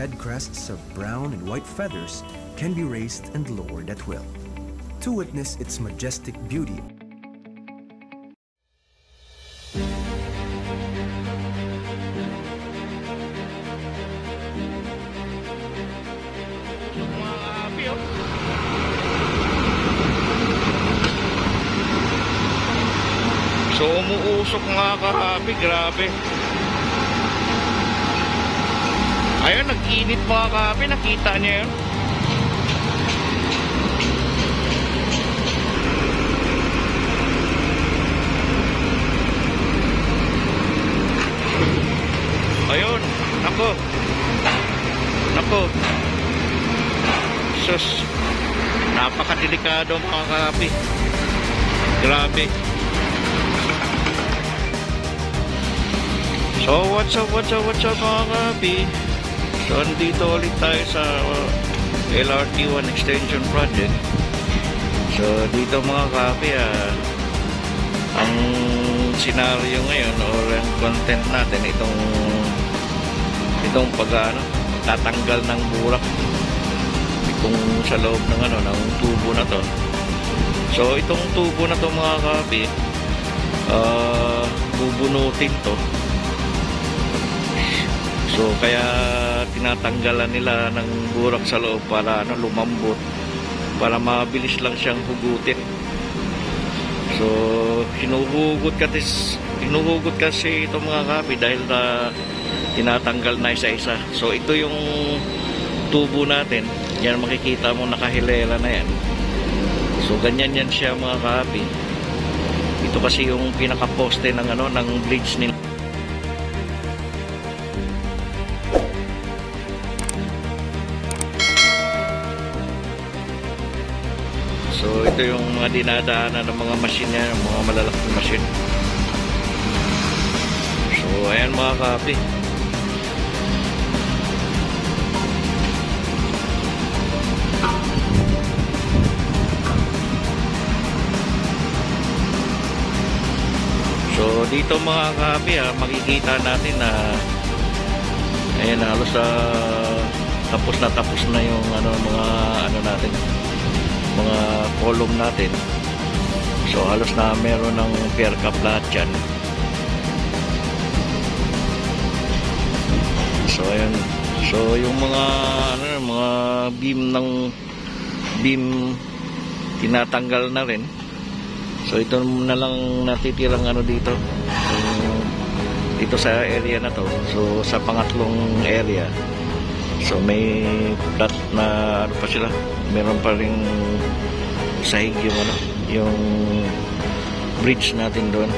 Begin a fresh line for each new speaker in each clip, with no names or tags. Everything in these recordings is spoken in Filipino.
red crests of brown and white feathers can be raised and lowered at will. To witness its majestic beauty,
so umuusok mga kahabi, grabe. Ayun, nag-init mga kahabi, nakita niya yun. Ayun, nako. Nako. Sus, napakadelikado mga kahabi. Grabe. So what's up mga kahabi? So andito ulit tayo sa LRT1 extension project. So dito mga kahabi, ang scenario ngayon or ang content natin itong tatanggal ng burak itong sa loob ng ng tubo na to. So itong tubo na to mga kahabi, bubunutin to. So kaya tinatanggalan nila ng burak sa loob para lumambot, para mabilis lang siyang hugutin. So hinuhugot kasi ito mga kahabi dahil tinatanggal na isa-isa. So ito yung tubo natin. Yan makikita mo, nakahilela na yan. So ganyan yan siya mga kahabi. Ito kasi yung pinaka-poste ng ng bridge nila. So ito yung mga dinadaanan ng mga machine yan, mga malalaking machine. So ayan mga kahabi. So dito mga kahabi, makikita natin na ayan, halos tapos na yung mga natin, mga column natin. So halos na meron ng pier cap lahat dyan. So ayan, so yung mga mga beam tinatanggal na rin. So ito na lang natitirang dito. Dito sa area na to. So sa pangatlong area. So may flat na pa sila. Meron pa ring sahig yung bridge natin doon.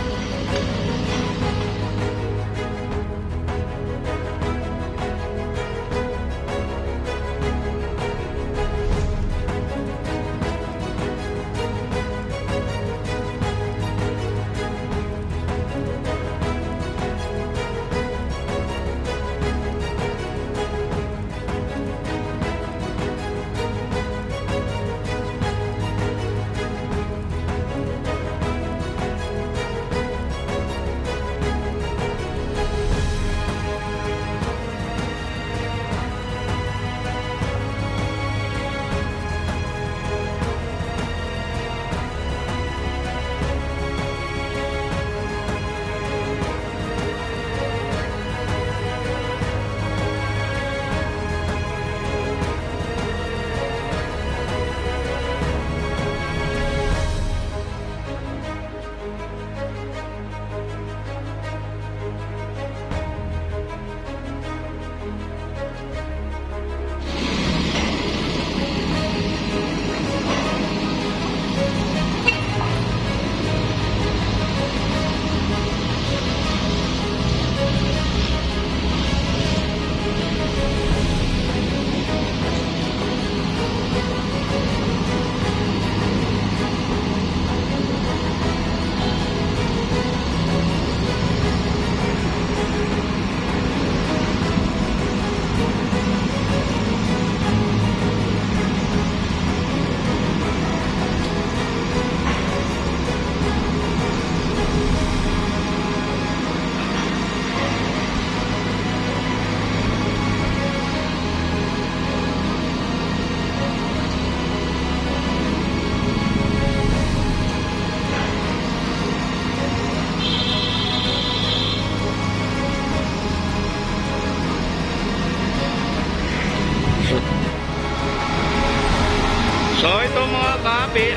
So ito mga kapi,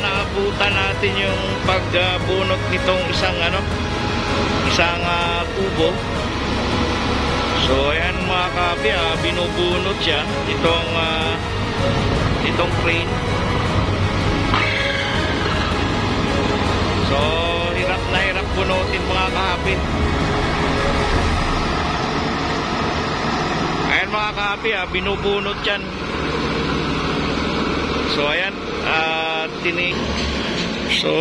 naabutan natin yung pagbunot nitong isang kubo. So ayan mga kapi, binubunot siya itong crane. So hirap na hirap bunutin mga kapi. Ayan mga kapi, binubunot yan. So ayan, so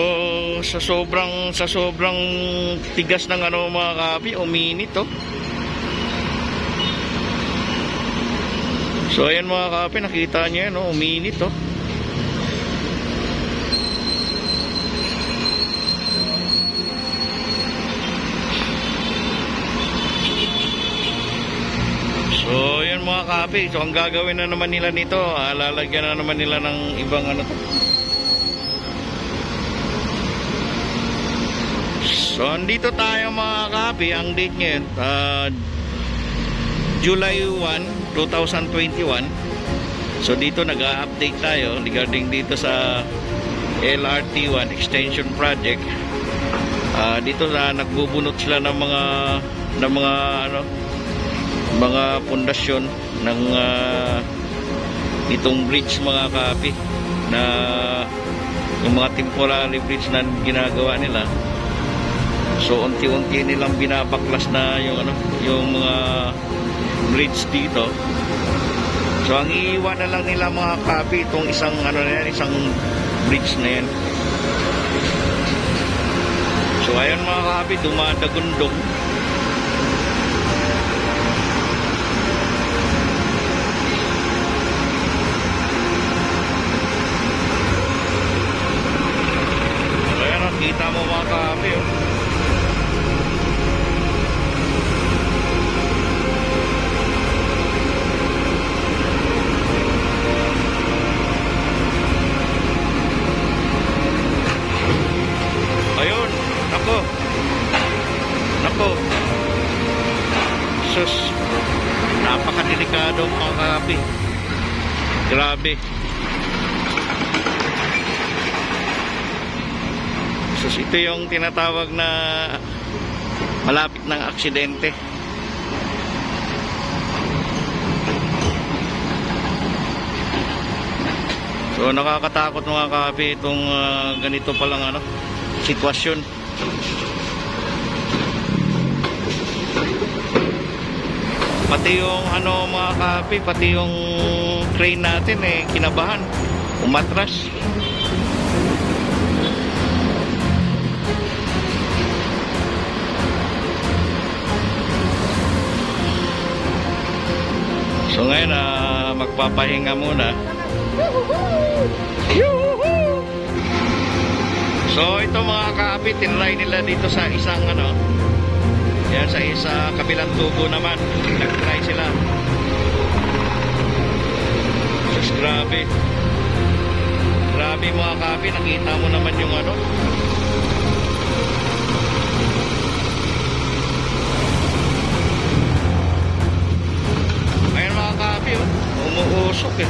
sa sobrang tigas ng mga kapi, uminit to. So ayan mga kapi, nakita niyo yan, uminit to. So yan mga kapi, so ang gagawin na naman nila nito, lalagyan na naman nila ng ibang to. So andito tayo mga kapi, ang date ngayon July 1, 2021. So dito nag-update tayo regarding dito sa LRT1 extension project. Dito nagbubunot sila ng mga pundasyon ng itong bridge mga kapi, na yung mga temporary bridge na ginagawa nila. So unti-unti nilang binabaklas na yung mga bridge dito. So ang iiwan na lang nila mga kapi itong isang isang bridge na yan. So ayan mga kapi, dumadagundong. Kita mo mga kapi, ayun, nako sus, napakadelikado mga kapi, grabe. So ito yung tinatawag na malapit ng aksidente. So nakakatakot mga kapi itong ganito palang sitwasyon. Pati yung mga kapi, pati yung crane natin kinabahan, umatras. So ngayon magpapahinga muna. So ito mga kapi, tinry nila dito sa isang yan, sa kabilang tubo naman nag-try sila. Just grabe mga kapi, nakita mo naman yung kapi, umuusok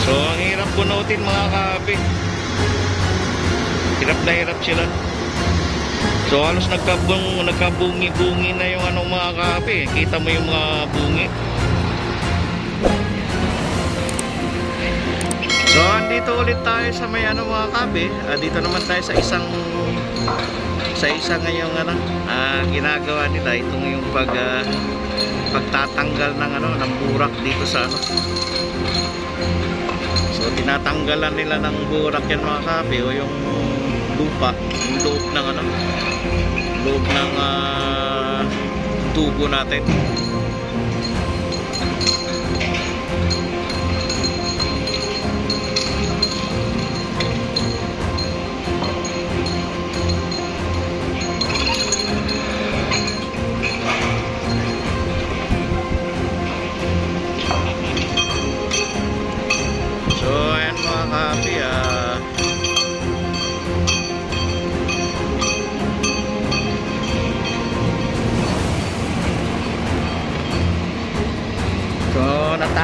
So ang hirap bunutin mga kapi, hirap na hirap sila. So halos nagkabungi-bungi na yung mga kapi, kita mo yung mga bungi. So andito ulit tayo sa may mga kapi. Dito naman tayo sa isang ngayong ginagawa nila, itong yung pagtatanggal ng burak dito sa So tinatanggalan nila ng burak yan mga kapi, o yung lupa, yung loob ng tubo natin.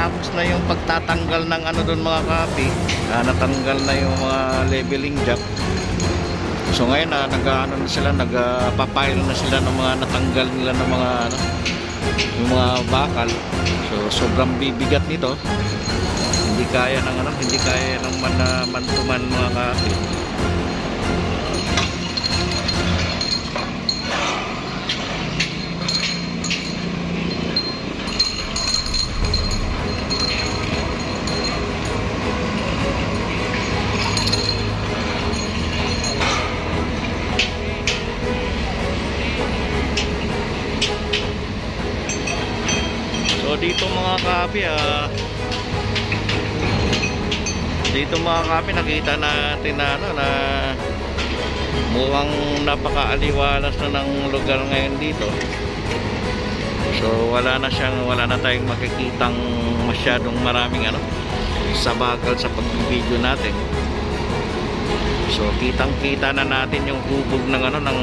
natapos na yung pagtatanggal ng ano doon mga kapi. Natanggal na yung mga leveling jack. So ngayon nag-ano na sila, nagpapile na sila ng mga natanggal nila ng mga ano, yung mga bakal. So sobrang bibigat nito. Hindi kaya ng ano, hindi kaya ng man-to-man mga kapi. So dito mga kapi, nakita natin na ano, na mukhang napakaaliwalas na ng lugar ngayon dito. So wala na tayong makikitang masyadong maraming ano, sabagal sa pagbibideo natin. So kitang-kita na natin yung hubog ng ano, ng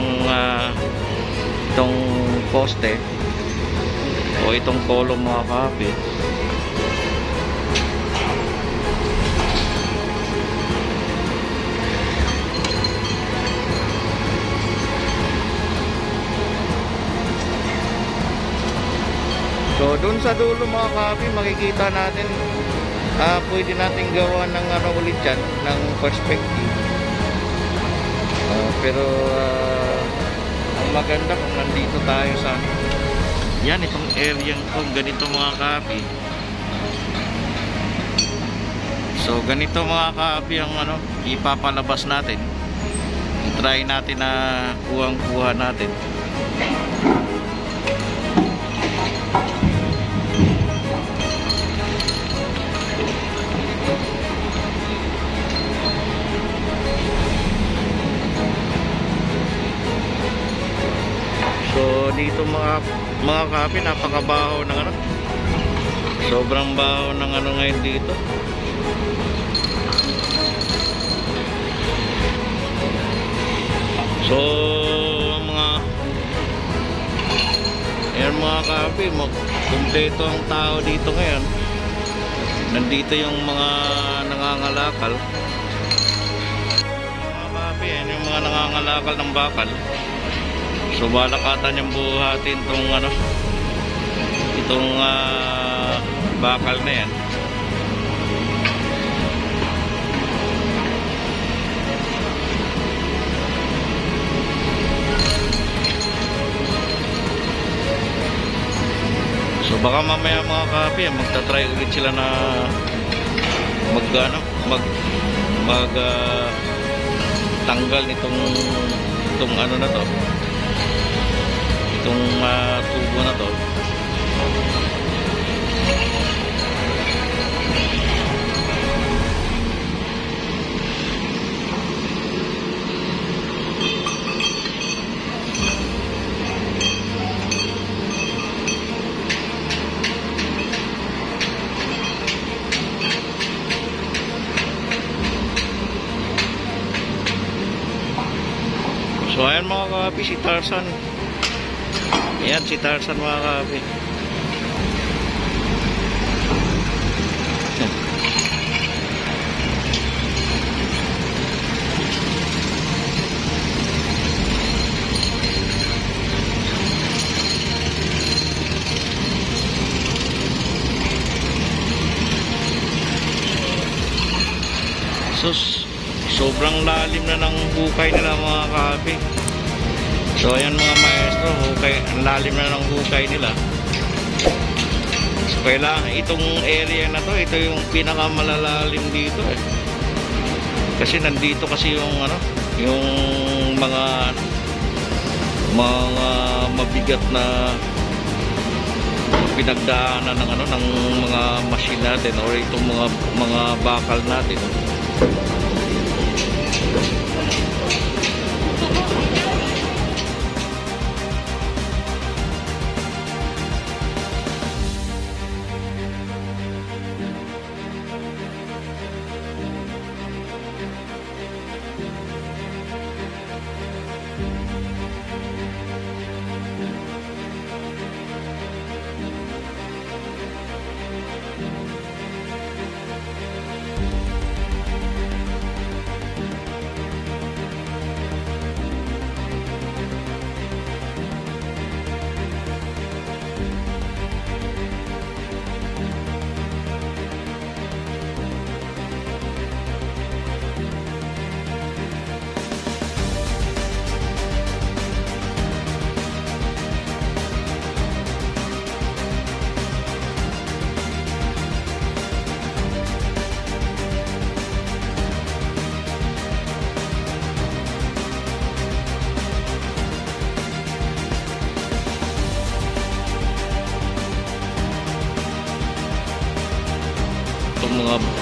itong poste o itong column mga kapi. So dun sa dulo mga kapi, makikita natin pwede natin gawa ng ano ulit yan, ng perspective. Pero ang maganda kung nandito tayo sa yan, itong area kung ganito mga kapi. So ganito mga kapi ang ano, ipapalabas natin. I-try natin na kuha natin. So dito mga kapi, napakabaho ng ano, sobrang baho ng ano ngayon dito. So mga kapi, kumpleto ang tao dito ngayon. Nandito yung mga nangangalakal. Mga kapi, yan yung mga nangangalakal ng bakal. So balakatan yung buhatin itong ano, itong bakal na yan. So baka mamaya mga kapi, magta-try ulit sila na tanggal nitong ano na to, itong tubo na to. So ayan mga kapi, si Tarzan. Ayan si Tarzan mga kapi. So sobrang lalim na ng hukay nila mga kapi. So ayan mga maestro, hukay, ang lalim na ng hukay nila. So kailangan itong area na to, ito yung pinakamalalalim dito eh. Kasi nandito kasi yung ano, yung mga mabigat na pinagdaanan ng ano, ng mga machine natin or itong mga bakal natin.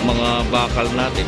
mga bakal natin.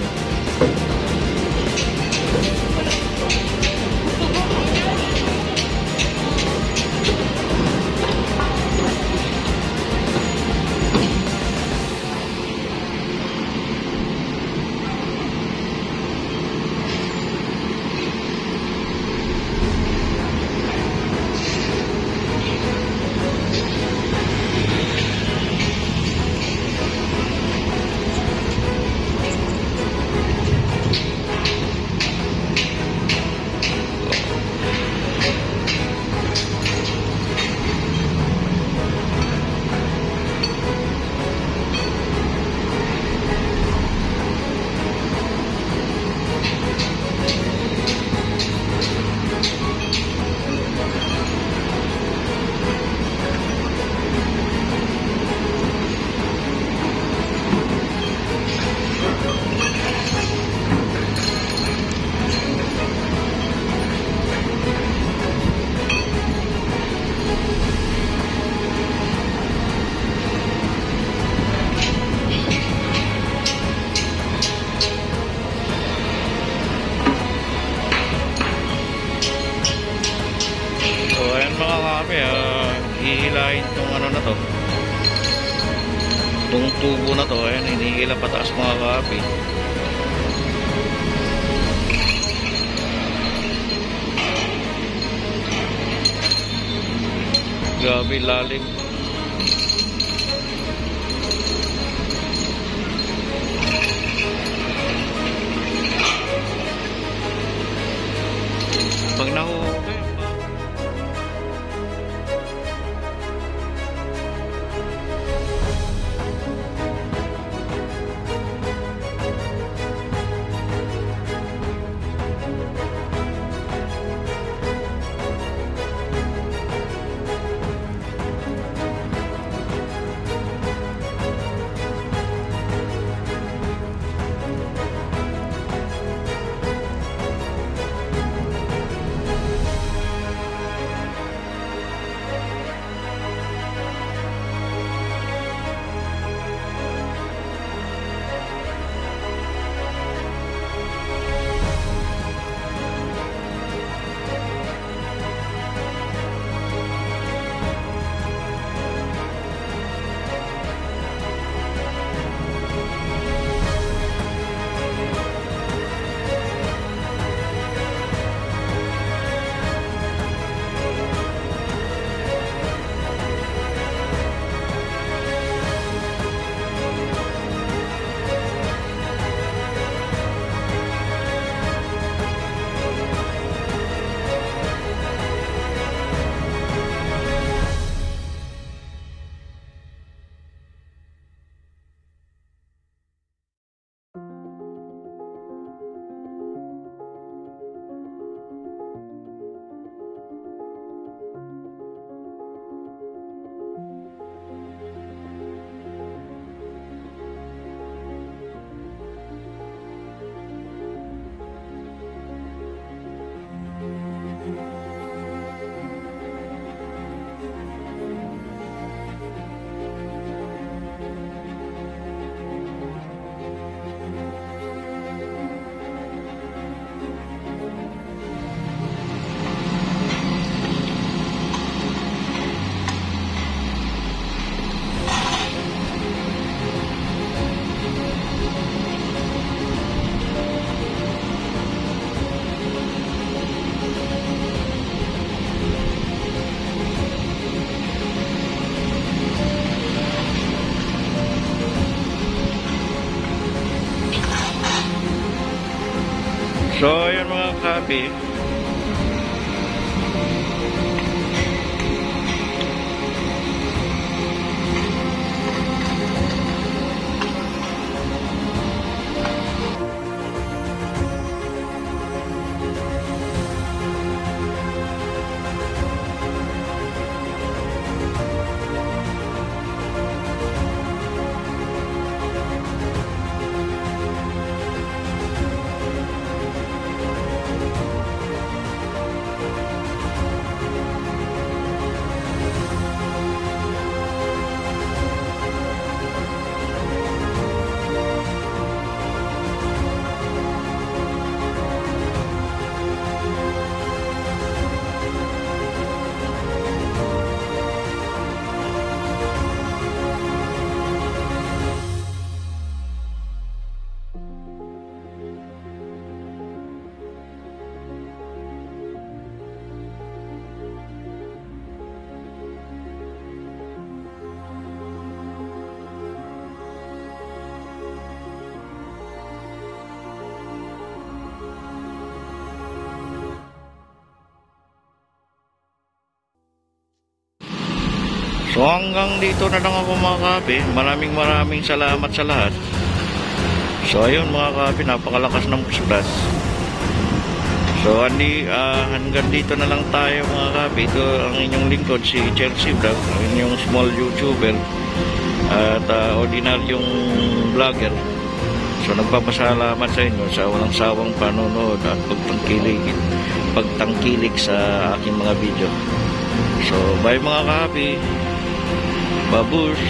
Hihilahin tong ano na to, itong tubo na to. Ayan, hinihila pataas mga kaapi. Grabe lalim. Pag nahuhuli So, ayan mga kabi. So hanggang dito na lang ako mga kahabi. Maraming salamat sa lahat. So ayun mga kahabi, napakalakas ng pusbras. So hanggang dito na lang tayo mga kahabi. Ito ang inyong lingkod, si Chelsea Vlog, ang inyong small YouTuber at ordinaryong vlogger. So nagpapasalamat sa inyo sa walang sawang panonood at pagtangkilik sa aking mga video. So bye mga kahabi. Babush.